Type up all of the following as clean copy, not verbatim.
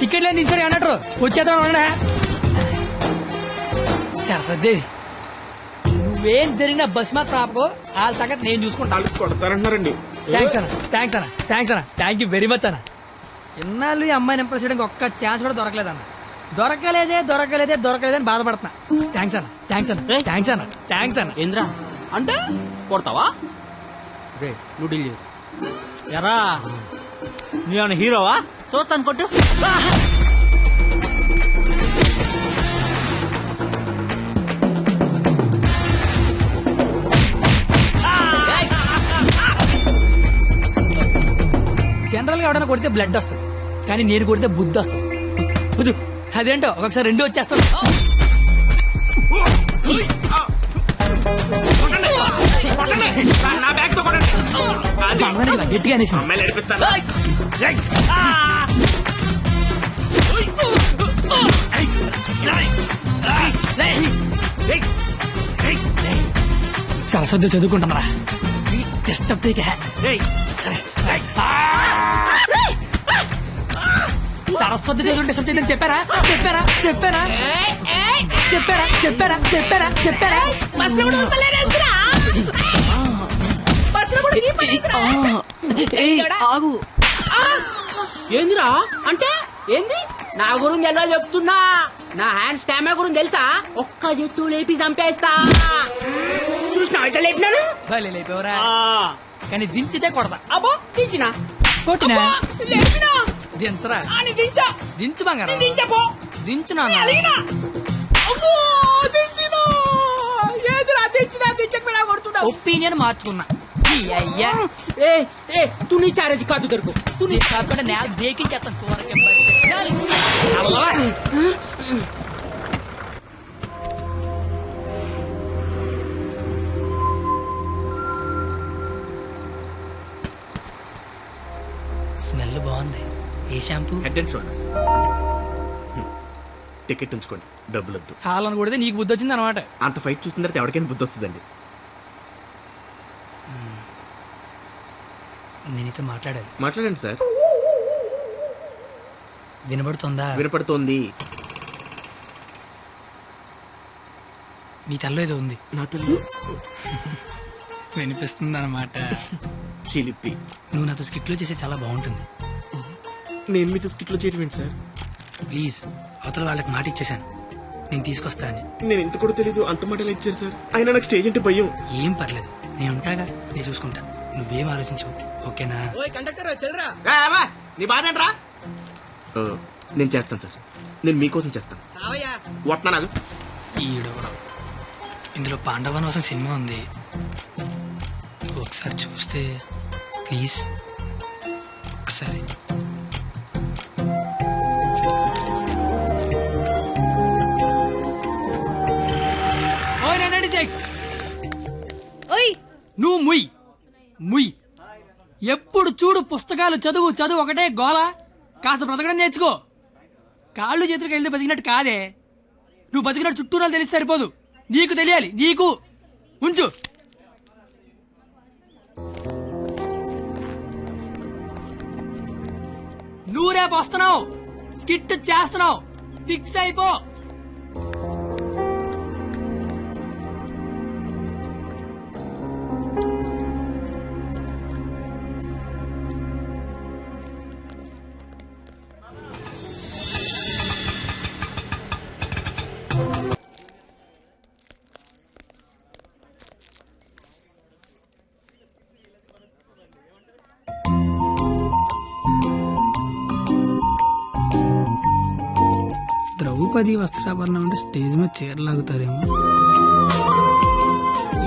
Ticket లేదు తీసుకొని అన్నట్టు వచ్చేద్దాం. సరస్వదేవి నువ్వేం జరిగినా బస్ మాత్రం ఆపకో, వాళ్ళ సంగతి నేను చూసుకుంటాను. కొడతారంటున్నారండి. థ్యాంక్ యూ వెరీ మచ్ అన్న. ఇన్నాళ్ళు ఈ అమ్మాయిని ఇంప్రెస్ చేయడానికి ఒక్క ఛాన్స్ కూడా దొరకలేదన్న. దొరకలేదని బాధపడుతున్నా. థ్యాంక్స్ అన్న. ఏంద్రా అంటే కొడతావా? నువ్వు డీల్ ఎరా, నువ్వేమన్నా హీరోవా? చూస్తాను కొట్టు. జనరల్ గా ఎవడైనా కొడితే బ్లడ్ వస్తుంది, కానీ నేను కొడితే బుద్ధి వస్తుంది. అదేంటో ఒకసారి రెండు వచ్చేస్తాను. గట్టిగా అనేసి సరస్వతి చదువుకుంటున్నారా? డిస్టర్బ్ సరస్వతి చదువు డిస్టర్బ్ చేయదని చెప్పారా? ఆగు. ఏందిరా అంటే ఏంది? నా గురించి ఎలా చెప్తున్నా? నా హ్యాండ్ స్టామినా గురించి తెలుసా? ఒక్క చెట్టు లేపి చంపేస్తా. చూసినా ఎట్లా లేపినాను? లేపేవరా? కానీ దించితే కొడతా. అబ్బో దించినా కొట్టినా లేపినా దించరా? దించు బంగారం. దించునా? ఒపీనియన్ మార్చుకున్నా. అయ్యా తు నీ చారేది కాదు దొరుకు. తు నీ కాకుండా నేల దేకించేస్తాను. స్మెల్ బాగుంది. ఏ shampoo? Head and shoulders. Ticket ఉంచుకోండి, డబ్బులు వద్దు. హాలను కొడితే నీకు బుద్ధి వచ్చింది అనమాట. అంత ఫైట్ చూసిన తర్వాత ఎవరికైనా బుద్ధి వస్తుందండి. నేనితో మాట్లాడండి సార్. వినపడుతుందా? వినపడుతోంది. నీ తల్లో ఏదో ఉంది. నా తల్లి వినిపిస్తుంది అనమాట. చిలిపి. నువ్వు నాతో స్కిట్లో చేసే చాలా బాగుంటుంది. నేను మీతో స్కిట్లో చేయటం ఏంటి సార్? ప్లీజ్, అవతల వాళ్ళకి మాట ఇచ్చేసాను, నేను తీసుకొస్తా అని. నేను ఎంత కూడా తెలీదు, అంత మాటలు ఇచ్చారు సార్. అయినా నాకు స్టేజ్ అంటే భయం. ఏం పర్లేదు, నేను ఉంటాగా, నేను చూసుకుంటా. నువ్వేం ఆలోచించవు, ఓకేనా? నీ బాధ ఏంట్రా? నేను చేస్తాను సార్, నేను మీకోసం చేస్తాను. వస్తున్నా నాకు. ఈడవడం. ఇందులో పాండవనవసం సినిమా ఉంది, ఒకసారి చూస్తే ప్లీజ్. ఒకసారి నువ్వు ముయ్. ఎప్పుడు చూడు పుస్తకాలు చదువు ఒకటే గోల. కాస్త బ్రతకడం నేర్చుకో. కాళ్ళు చేతులకు వెళ్తే బతికినట్టు కాదే. నువ్వు బతికినట్టు చుట్టూ తెలిసి సరిపోదు, నీకు తెలియాలి. నీకు ఉంచు. నువ్వు రేపు వస్తున్నావు, స్కిట్ చేస్తున్నావు, ఫిక్స్ అయిపో. ద్రౌపది వస్త్రాభరణం అంటే స్టేజ్ మీద చీరలాగుతారేమో.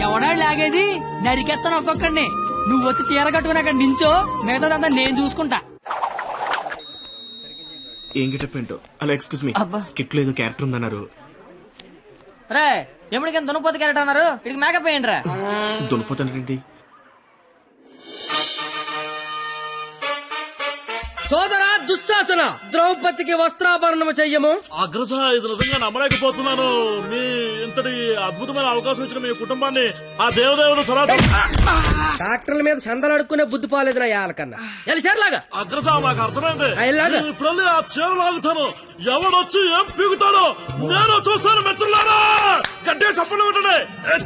ఎవడా లాగేది? నరికెత్తాను ఒక్కొక్కడిని. నువ్వు వచ్చి చీర కట్టుకుని అక్కడ నించో, మిగతాదంతా నేను చూసుకుంటా. ఏం గెటప్ ఏంటో. అలా ఎక్స్క్యూజ్ మీ, స్కిట్ లో ఏదో క్యారెక్టర్ ఉందన్నారు. రే ఎప్పటికైనా దున్నపోతే క్యారెక్టర్ అన్నారు, ఇక్కడికి మేకప్ అయ్యండి రా. దున్నపోతానండి. సోదరా దుశ్శాసన ద్రౌపదికి వస్త్రాభరణము చెయ్యము. అగ్రస ఇది నిజంగా నమ్మలేకపోతున్నాను. మీ ఇంతటి అద్భుతమైన అవకాశం ఇచ్చిన మీ కుటుంబాన్ని ఆ దేవదేవుడు సనాతన డాక్టర్ల మీద సందలు అడుక్కునే బుద్ధి పోలేదురా యాలకన్నా. ఎలిసేర్లాగా అగ్రస మాకు అర్థమైంది. ఎలాగా? నేను ఇప్పుడు ఆ చీర లాగుతాను. ఎవడొచ్చి ఏం పీగుతాడో నేను చూస్తాను మిత్రులారా. గట్టిగా చప్పట్లు కొట్టండి,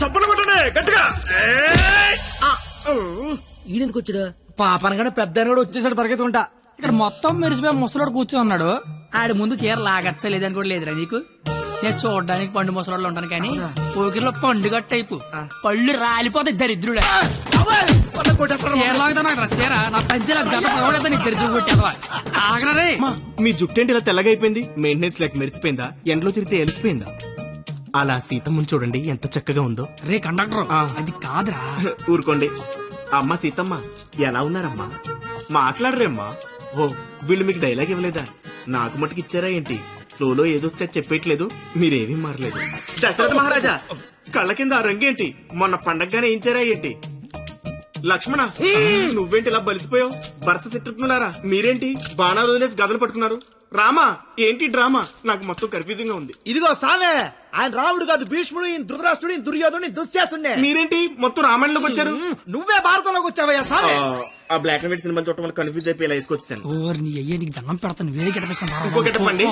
చప్పట్లు కొట్టండి గట్టిగా. ఈడెందుకు వచ్చాడు? పాపనగానే పెద్ద కూడా వచ్చేసాడు పరిగెత్తుకుంటా. ఇక్కడ మొత్తం మెరిసిపోయి ముసలోడు కూర్చొని ఉన్నాడు. ఆడి ముందు చీర లాగచ్చా లేదని కూడా లేదురా నీకు. నేను చూడడానికి పండు ముసలోళ్ళు ఉంటాను కానీ పోకిరిలో పండుగ టైపు పళ్ళు రాలిపోతాయి దరిద్రుడు. చీర లాగుతాను చీర నా పంచే గత పడతా నీ దరిద్రుడు కొట్టేదవా ఆగరే. మీ జుట్టేంటి ఇలా తెల్లగా అయిపోయింది? మెయింటెనెన్స్ లేక మెరిసిపోయిందా? ఎండలో తిరిగితే ఎలిసిపోయిందా? అలా సీతమ్మని చూడండి ఎంత చక్కగా ఉందో. రే కండక్టర్ అది కాదురా. ఊరుకోండి. అమ్మ సీతమ్మ ఎలా ఉన్నారమ్మా? మాట్లాడరేమ్మా? ఓ వీళ్ళు మీకు డైలాగ్ ఇవ్వలేదా? నాకు మటుకు ఇచ్చారా ఏంటి? ఫ్లోలో ఏదొస్తే చెప్పేట్లేదు, మీరేమీ మారలేదు. దశరథ మహారాజా కళ్ళ కింద ఆ రంగేంటి? మొన్న పండగగానే ఏంచారా ఏంటి? లక్ష్మణ నువ్వేంటి ఇలా బలిసిపోయావు? భరత శత్రుఘ్నులారా మీరేంటి బాణాలు వదిలేసి గదలు పట్టుకున్నారు? రామా ఏంటి డ్రామా? నాకు మొత్తం కన్ఫ్యూజింగ్ గా ఉంది. ఇదిగో సామే, ఆయన రాముడు కాదు, భీష్ముడు, ఈయన ధృతరాష్ట్రుడు, ఈయన దుర్యోధనుడు, దుశ్శాసుడే. మీరేంటి మొత్తం రామాయణంలోకి వచ్చారు? నువ్వే భారతంలోకి వచ్చావయ్యా సామే. ఆ బ్లాక్ అండ్ వైట్ సినిమా చూడటం వల్ల కన్ఫ్యూజ్ అయిపోయి ఇలా వేసుకొచ్చాను. ఓర్ నీ అయ్యే నీకు దండం పెడతాను వేరే ఇంకో గిట్టపేసుకుంటా. గెటప్పండి.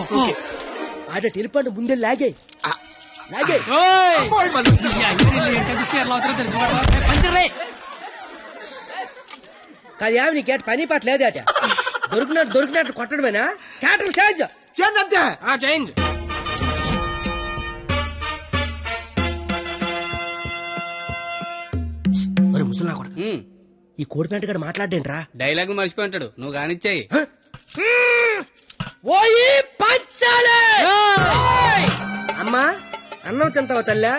ఆడ టెలిపండి ముందే లాగే లాగే. పంచరే కాదు ఏమి నీకేట పని పాట లేదే అట. దొరికినట్టు కొట్టడమేనా? క్యాటర్ చేంజ్ చేంజ్ అంతే. చేంజ్. మరి ముసలి నా కొడుకు ఈ కోడి పెంట గడ మాట్లాడేంట్రా? డైలాగ్ మర్చిపోయి ఉంటాడు, నువ్వు కానిచ్చాయి. ఓయి పంచాలే. అమ్మా అన్నం తింటావా తల్లా?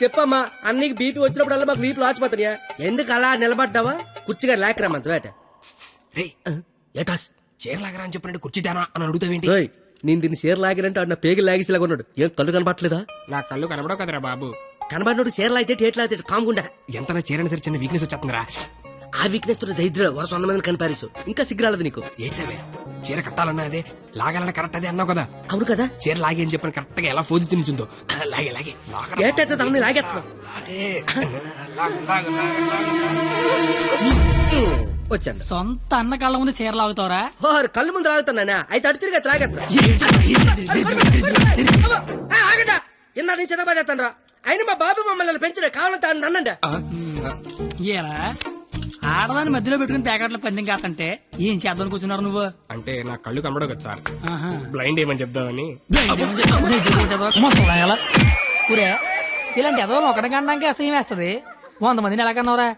చెప్పమ్మా. అన్నీకి బీపీ వచ్చినప్పుడల్లా మాకు వీపులు ఆచిపోతాయా? ఎందుకు అలా నిలబడ్డావా? కుర్చీగా లేకరామంత వేట. ఏటాస్ చీర లాగరా అని చెప్పినట్టు కుర్చీ తేనా అని అడుగుతావేంటి? నేను దీన్ని చీర లాగినంటే అన్న పేగి లాగేసేలాగా ఉన్నాడు. ఏం కళ్ళు కనపట్లేదా? నా కళ్ళు కనబడవు కదరా బాబు. కనబడినోడు చీర లాగితే టేట్ లాగితే కాముకుండా. ఎంత నా చీరని సరే చిన్న వీక్నెస్ వచ్చేస్తుందిరా. ఆ వీక్నెస్ తో దరిద్ర వరుస 100 మందిని కనిపారేసు. ఇంకా సిగ్గురాలదు నీకు. ఏడ్సావే, చీర కట్టాలన్నా అదే, లాగాలన్నా కరెక్ట్ అదే అన్నావు కదా. అవును కదా. చీర లాగే అని చెప్పిన కరెక్ట్ గా ఎలా ఫోజు తినిచుందో లాగే లాగే ఏటైతే తమని లాగేస్తున్నావు. వచ్చాను. సొంత అన్న కళ్ళ ముందు చీర లాగుతావరా? కళ్ళు ముందు లాగుతున్నానా? అయితే అటు తిరిగి లాగేస్తున్నా. ఆగండా ఇందా నేను చిన్నబాదేస్తాను రా. అయినా మా బాబు మమ్మల్ని పెంచడే కావాలంటే నన్నండి. ఏరా ఆడదాన్ని మధ్యలో పెట్టుకుని ప్యాకెట్ల పందెం కాదంటే ఏం చేద్దాం కూర్చున్నారు నువ్వు? అంటే నా కళ్ళు కనబడవు కదా సార్, ఆహా. బ్లైండ్ ఏమని చెప్దామని. ఊరే ఇలాంటి ఎదవలు ఒకటి కనడానికి అసహ్యం వేస్తది. 100 మందిని ఎలా కన్నావురా?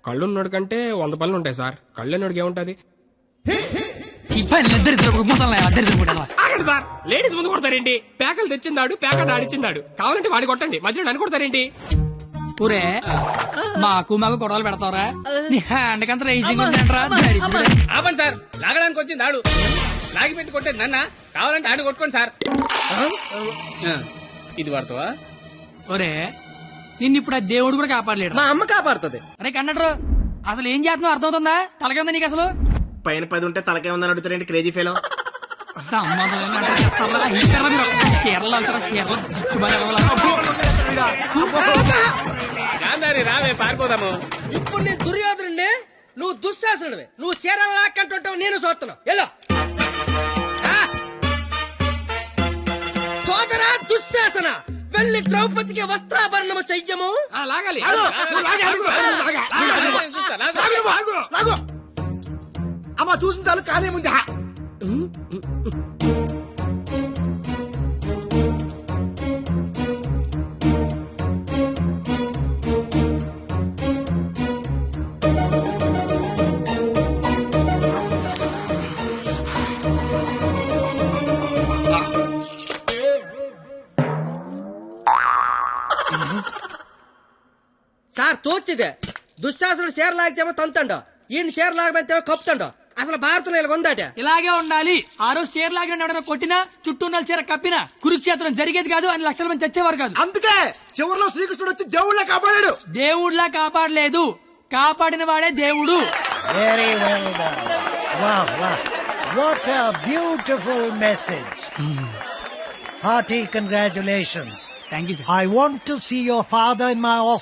కళ్ళు ఉన్నోడు కంటే 100 పనులు ఉంటాయి సార్. కళ్ళు ఉన్నోడికి ఏముంటది? ఆగండి సార్, లేడీస్ ముందు కొడతారేంటి? ప్యాకలు తెచ్చిందాడు, ప్యాకెట్ ఆడిచ్చిందాడు. కావాలంటే వాడి కొట్టండి, మధ్యలో నన్ను కొడతారేంటి? ఊరే మాకు గొడవలు పెడతావరా? నీ హ్యాండ్ కంత రైజింగ్ ఆపండి సార్, లాగడానికి వచ్చింది ఆడు. లాగి పెట్టి కొట్టేది నన్న. కావాలంటే ఆడు కొట్టుకోండి సార్. ఇది వాడతావా? ఒరే నిన్ను ఇప్పుడు ఆ దేవుడు కూడా కాపాడలేడు. మా అమ్మ కాపాడుతుంది. అరే కన్నడ్రు అసలు ఏం చేస్తున్నావు అర్థమవుతుందా? తలకే ఉందా నీకు అసలు? పైన 10 ఉంటే తలకే ఉందని అడుగుతారండి క్రేజీ ఫెలో. సంబంధం రావే పారిపోదాము. ఇప్పుడు నేను దుర్యోధనుడిని, నువ్వు దుశ్శాసనుడివి. నువ్వు చీరలు లాక్కంటుంటావు, నేను చూస్తున్నావు. ఎల్లో సోదరా దుశ్శాసన, వెళ్ళి ద్రౌపదికి వస్త్రాభరణము చెయ్యము. లాగాలి. అమ్మ చూసిన చాలు కానే ముందు. సార్ తోచిదే. దుశ్శాసనుడు చీర లాగితేమో తంతండో, ఈయన చీర లాగబెత్తేమో కప్పుతాండో. అసలు భారతంలో ఇలా ఉందాట. ఇలాగే ఉండాలి. ఆ రోజు చీర లాగిన ఎవడైనా కొట్టినా చుట్టూ ఉన్న చీర కప్పినా కురుక్షేత్రం జరిగేది కాదు, అని లక్షల మంది చచ్చేవారు కాదు. అందుకే చివరిలో శ్రీకృష్ణుడు వచ్చి దేవుళ్ళ కాపాడాడు. దేవుడిలా కాపాడలేదు, కాపాడిన వాడే దేవుడు. What a beautiful message. Hearty congratulations. Thank you sir I want to see your father in my office.